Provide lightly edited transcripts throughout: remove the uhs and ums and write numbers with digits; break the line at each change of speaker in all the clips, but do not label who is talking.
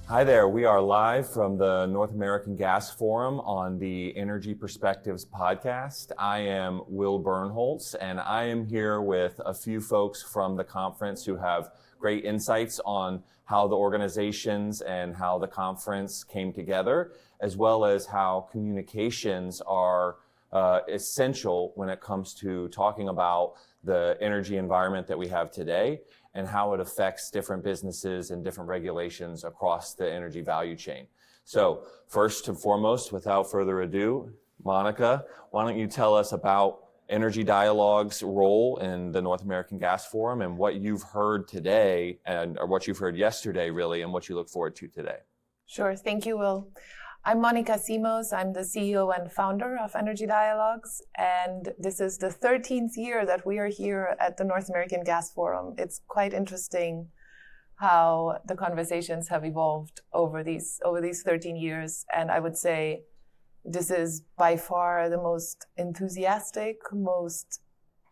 Hi there. We are live from the North American Gas Forum on the Energy Perspectives podcast. I am Will Bernholz, and I am here with a few folks from the conference who have great insights on how the organizations and how the conference came together, as well as how communications are essential when it comes to talking about the energy environment that we have today and how it affects different businesses and different regulations across the energy value chain. So first and foremost, without further ado, Monika, why don't you tell us about Energy Dialogue's role in the North American Gas Forum and what you've heard today, or what you've heard yesterday, really, and what you look forward to today.
Sure. Thank you, Will. I'm Monika Simoes. I'm the CEO and founder of Energy Dialogues, and this is the 13th year that we are here at the North American Gas Forum. It's quite interesting how the conversations have evolved over these 13 years, and I would say this is by far the most enthusiastic, most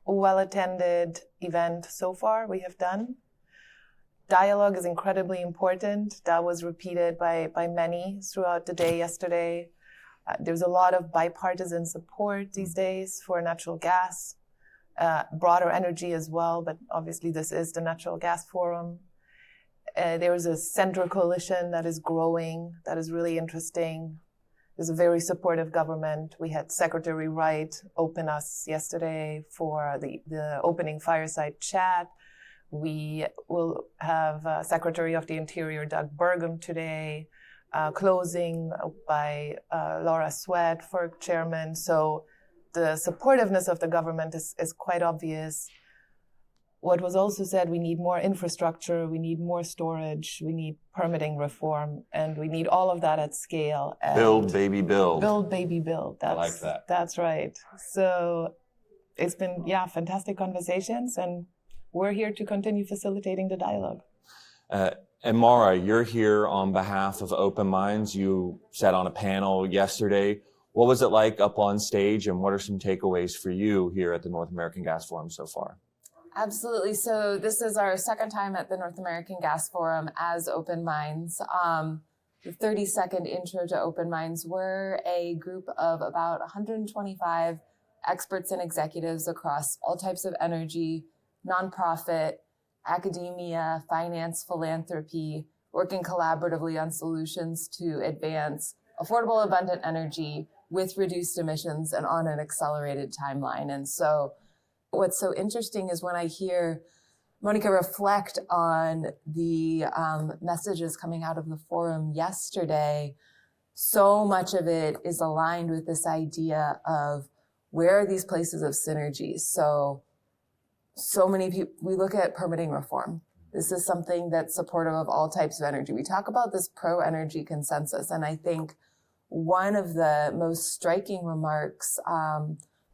well-attended event so far we have done. Dialogue is incredibly important. That was repeated by many throughout the day yesterday. There's a lot of bipartisan support these days for natural gas, broader energy as well, but obviously this is the Natural Gas Forum. There is a central coalition that is growing, that is really interesting. There's a very supportive government. We had Secretary Wright open us yesterday for the opening fireside chat. We will have Secretary of the Interior Doug Burgum today, closing by Laura Sweat for chairman. So the supportiveness of the government is quite obvious. What was also said, we need more infrastructure, we need more storage, we need permitting reform, and we need all of that at scale. And
build, baby, build.
Build, baby, build.
I like that.
That's right. So it's been, fantastic conversations, and we're here to continue facilitating the dialogue.
And Mara, you're here on behalf of OpenMinds. You sat on a panel yesterday. What was it like up on stage, and what are some takeaways for you here at the North American Gas Forum so far?
Absolutely. So this is our second time at the North American Gas Forum as OpenMinds. The 30-second intro to OpenMinds. We're a group of about 125 experts and executives across all types of energy, nonprofit, academia, finance, philanthropy, working collaboratively on solutions to advance affordable, abundant energy with reduced emissions and on an accelerated timeline. And so what's so interesting is when I hear Monika reflect on the messages coming out of the forum yesterday, so much of it is aligned with this idea of where are these places of synergy. So many people, we look at permitting reform. This is something that's supportive of all types of energy. We talk about this pro-energy consensus, and I think one of the most striking remarks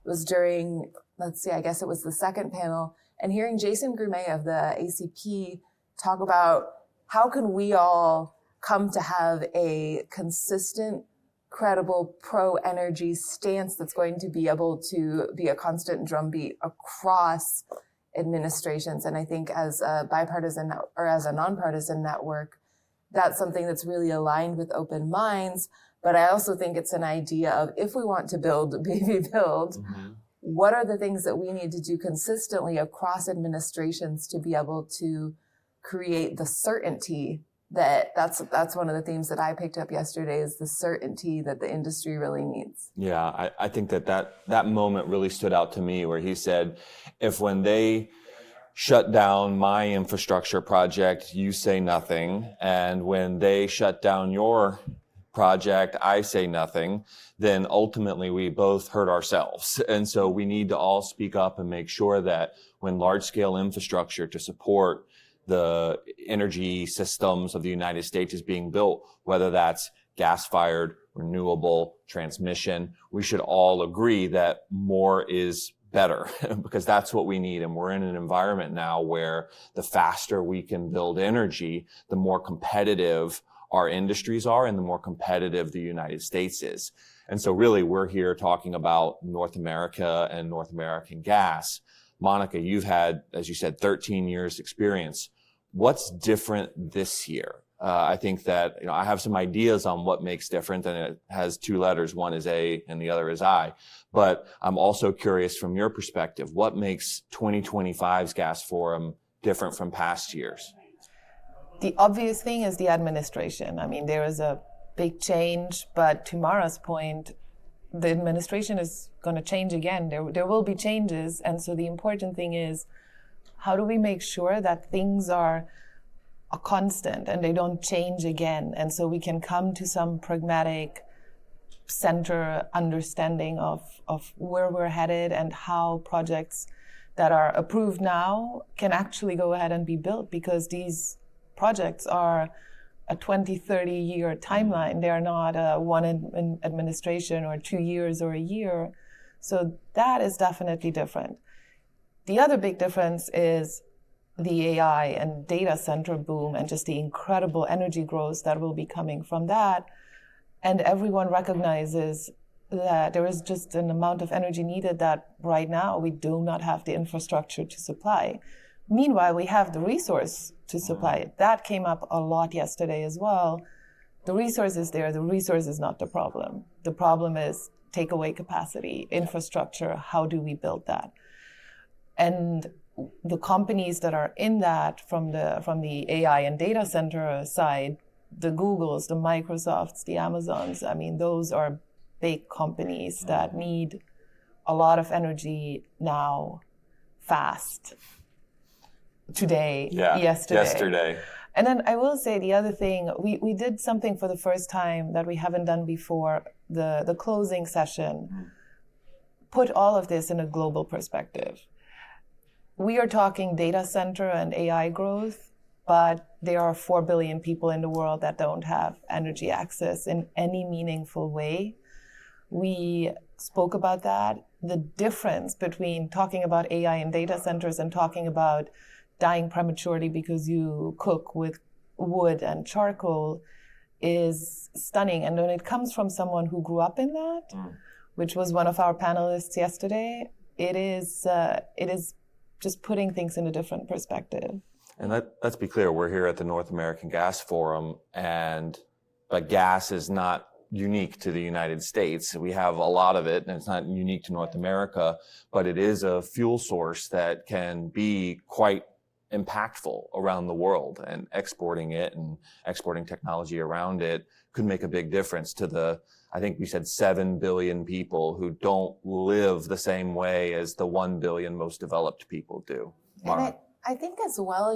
was during, I guess it was the second panel, and hearing Jason Grumet of the ACP talk about how can we all come to have a consistent, credible pro-energy stance that's going to be able to be a constant drumbeat across administrations. And I think as a bipartisan or as a nonpartisan network, that's something that's really aligned with OpenMinds. But I also think it's an idea of if we want to build, baby, build, what are the things that we need to do consistently across administrations to be able to create the certainty that's one of the themes that I picked up yesterday is the certainty that the industry really needs.
Yeah, I think that moment really stood out to me where he said, if when they shut down my infrastructure project, you say nothing, and when they shut down your project, I say nothing, then ultimately we both hurt ourselves. And so we need to all speak up and make sure that when large-scale infrastructure to support the energy systems of the United States is being built, whether that's gas-fired, renewable, transmission, we should all agree that more is better because that's what we need. And we're in an environment now where the faster we can build energy, the more competitive our industries are and the more competitive the United States is. And so really we're here talking about North America and North American gas. Monika, you've had, as you said, 13 years experience. What's different this year? I think that, I have some ideas on what makes different, and it has two letters. One is A and the other is I. But I'm also curious from your perspective, what makes 2025's Gas Forum different from past years?
The obvious thing is the administration. I mean, there is a big change, but to Mara's point, the administration is going to change again. There will be changes. And so the important thing is, how do we make sure that things are a constant and they don't change again? And so we can come to some pragmatic center understanding of where we're headed and how projects that are approved now can actually go ahead and be built, because these projects are a 20, 30-year timeline. They are not one administration or 2 years or a year. So that is definitely different. The other big difference is the AI and data center boom and just the incredible energy growth that will be coming from that. And everyone recognizes that there is just an amount of energy needed that right now we do not have the infrastructure to supply. Meanwhile, we have the resource to supply it. That came up a lot yesterday as well. The resource is there. The resource is not the problem. The problem is takeaway capacity, infrastructure. How do we build that? And the companies that are in that from the AI and data center side, the Googles, the Microsofts, the Amazons, I mean, those are big companies that need a lot of energy now, fast. Today, yesterday. And then I will say the other thing, we did something for the first time that we haven't done before, the closing session, put all of this in a global perspective. We are talking data center and AI growth, but there are 4 billion people in the world that don't have energy access in any meaningful way. We spoke about that. The difference between talking about AI and data centers and talking about dying prematurely because you cook with wood and charcoal is stunning. And when it comes from someone who grew up in that, which was one of our panelists yesterday, it is just putting things in a different perspective.
And let's be clear, we're here at the North American Gas Forum, but gas is not unique to the United States. We have a lot of it, and it's not unique to North America, but it is a fuel source that can be quite impactful around the world, and exporting it and exporting technology around it could make a big difference to I think we said 7 billion people who don't live the same way as the 1 billion most developed people do. Mara.
I think as well,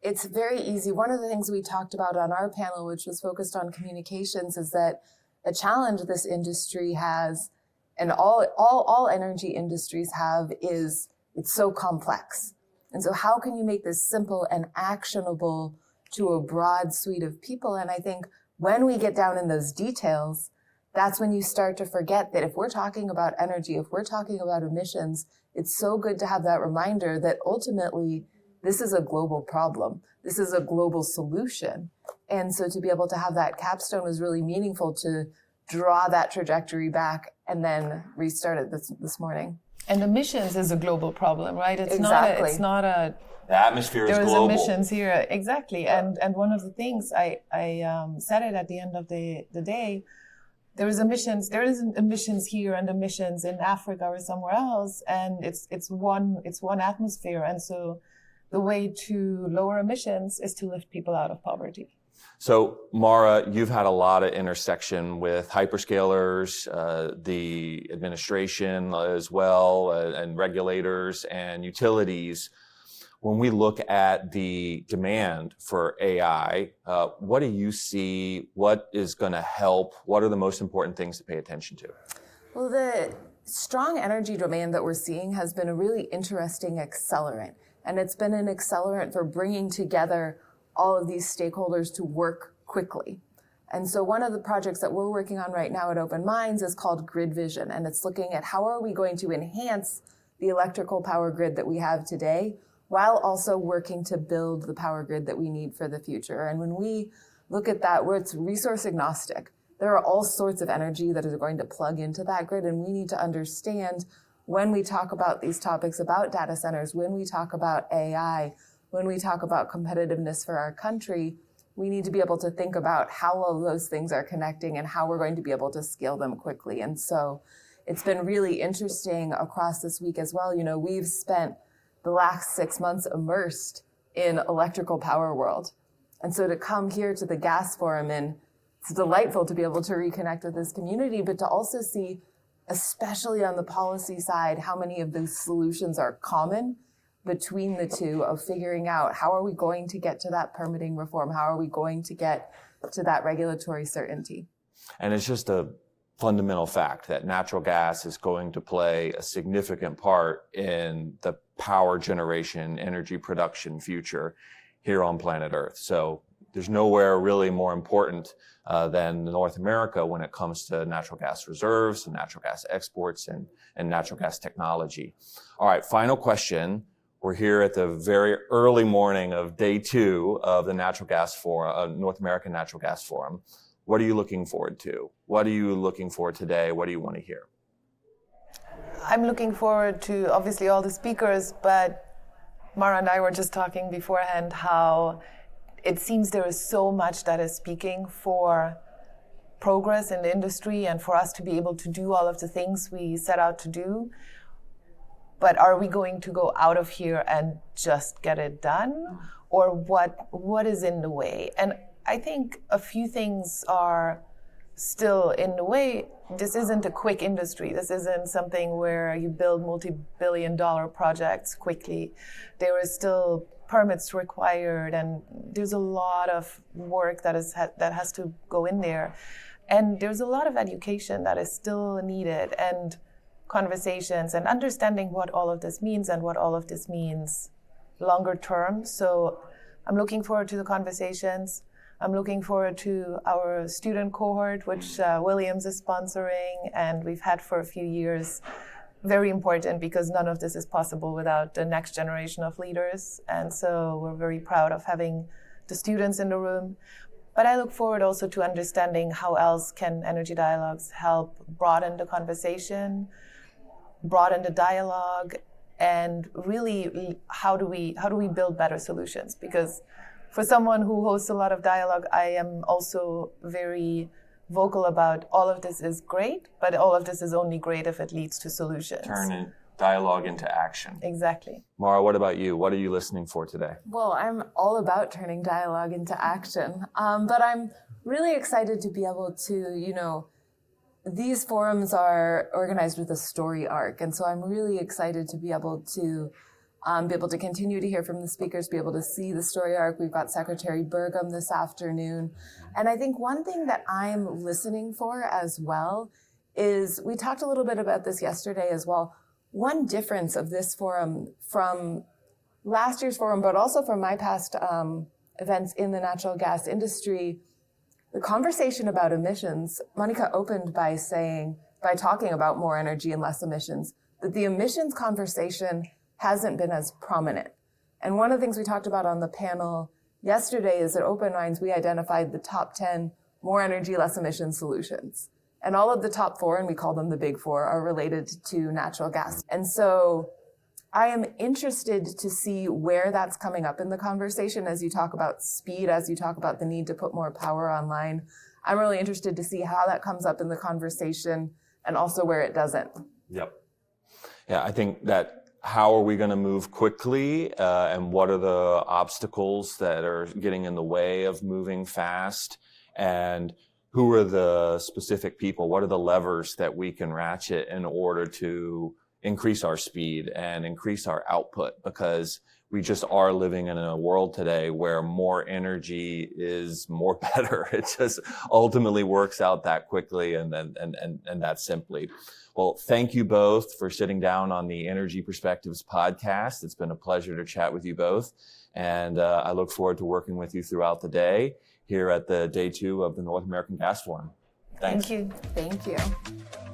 it's very easy. One of the things we talked about on our panel, which was focused on communications, is that a challenge this industry has, and all energy industries have, is it's so complex. And so how can you make this simple and actionable to a broad suite of people? And I think when we get down in those details, that's when you start to forget that if we're talking about energy, if we're talking about emissions, it's so good to have that reminder that ultimately this is a global problem. This is a global solution. And so to be able to have that capstone was really meaningful to draw that trajectory back and then restart it this morning.
And emissions is a global problem, right? It's
exactly.
The
atmosphere is global.
There's emissions here, exactly. And one of the things I said it at the end of the day, there isn't emissions here and emissions in Africa or somewhere else, and it's one atmosphere. And so the way to lower emissions is to lift people out of poverty.
So, Mara, you've had a lot of intersection with hyperscalers, the administration as well, and regulators and utilities. When we look at the demand for AI, what do you see? What is going to help? What are the most important things to pay attention to?
Well, the strong energy demand that we're seeing has been a really interesting accelerant. And it's been an accelerant for bringing together all of these stakeholders to work quickly. And so one of the projects that we're working on right now at OpenMinds is called Grid Vision. And it's looking at how are we going to enhance the electrical power grid that we have today while also working to build the power grid that we need for the future. And when we look at that, where it's resource agnostic, there are all sorts of energy that is going to plug into that grid. And we need to understand when we talk about these topics about data centers, when we talk about AI, when we talk about competitiveness for our country, we need to be able to think about how all those things are connecting and how we're going to be able to scale them quickly. And so it's been really interesting across this week as well. You know, we've spent the last 6 months immersed in electrical power world. And so to come here to the Gas Forum, and it's delightful to be able to reconnect with this community, but to also see, especially on the policy side, how many of those solutions are common between the two, of figuring out how are we going to get to that permitting reform? How are we going to get to that regulatory certainty?
And it's just a fundamental fact that natural gas is going to play a significant part in the power generation, energy production future here on planet Earth. So there's nowhere really more important than North America when it comes to natural gas reserves and natural gas exports and natural gas technology. All right, final question. We're here at the very early morning of day 2 of the Natural Gas Forum, North American Natural Gas Forum. What are you looking forward to? What are you looking for today? What do you want to hear?
I'm looking forward to obviously all the speakers, but Mara and I were just talking beforehand how it seems there is so much that is speaking for progress in the industry and for us to be able to do all of the things we set out to do. But are we going to go out of here and just get it done? Or what is in the way? And I think a few things are still in the way. This isn't a quick industry. This isn't something where you build multi-billion-dollar projects quickly. There is still permits required, and there's a lot of work that has to go in there. And there's a lot of education that is still needed, and conversations and understanding what all of this means and what all of this means longer term. So I'm looking forward to the conversations. I'm looking forward to our student cohort, which Williams is sponsoring, and we've had for a few years. Very important, because none of this is possible without the next generation of leaders. And so we're very proud of having the students in the room. But I look forward also to understanding how else can Energy Dialogues help broaden the conversation, broaden the dialogue, and really how do we build better solutions? Because for someone who hosts a lot of dialogue, I am also very vocal about all of this is great, but all of this is only great if it leads to solutions.
Turn dialogue into action.
Exactly.
Mara, what about you? What are you listening for today?
Well, I'm all about turning dialogue into action, but I'm really excited to be able to, these forums are organized with a story arc, and so I'm really excited to be able to continue to hear from the speakers, be able to see the story arc. We've got Secretary Burgum this afternoon. And I think one thing that I'm listening for as well is, we talked a little bit about this yesterday as well, one difference of this forum from last year's forum, but also from my past events in the natural gas industry, the conversation about emissions, Monika opened by talking about more energy and less emissions, that the emissions conversation hasn't been as prominent. And one of the things we talked about on the panel yesterday is at OpenMinds, we identified the top 10 more energy, less emission solutions. And all of the top 4, and we call them the big 4, are related to natural gas. And so I am interested to see where that's coming up in the conversation as you talk about speed, as you talk about the need to put more power online. I'm really interested to see how that comes up in the conversation and also where it doesn't.
Yep. Yeah, I think that how are we going to move quickly, and what are the obstacles that are getting in the way of moving fast, and who are the specific people? What are the levers that we can ratchet in order to increase our speed and increase our output? Because we just are living in a world today where more energy is more better. It just ultimately works out that quickly and that simply. Well, thank you both for sitting down on the Energy Perspectives podcast. It's been a pleasure to chat with you both. And I look forward to working with you throughout the day here at the day 2 of the North American Gas Forum. Thanks.
Thank you.
Thank you.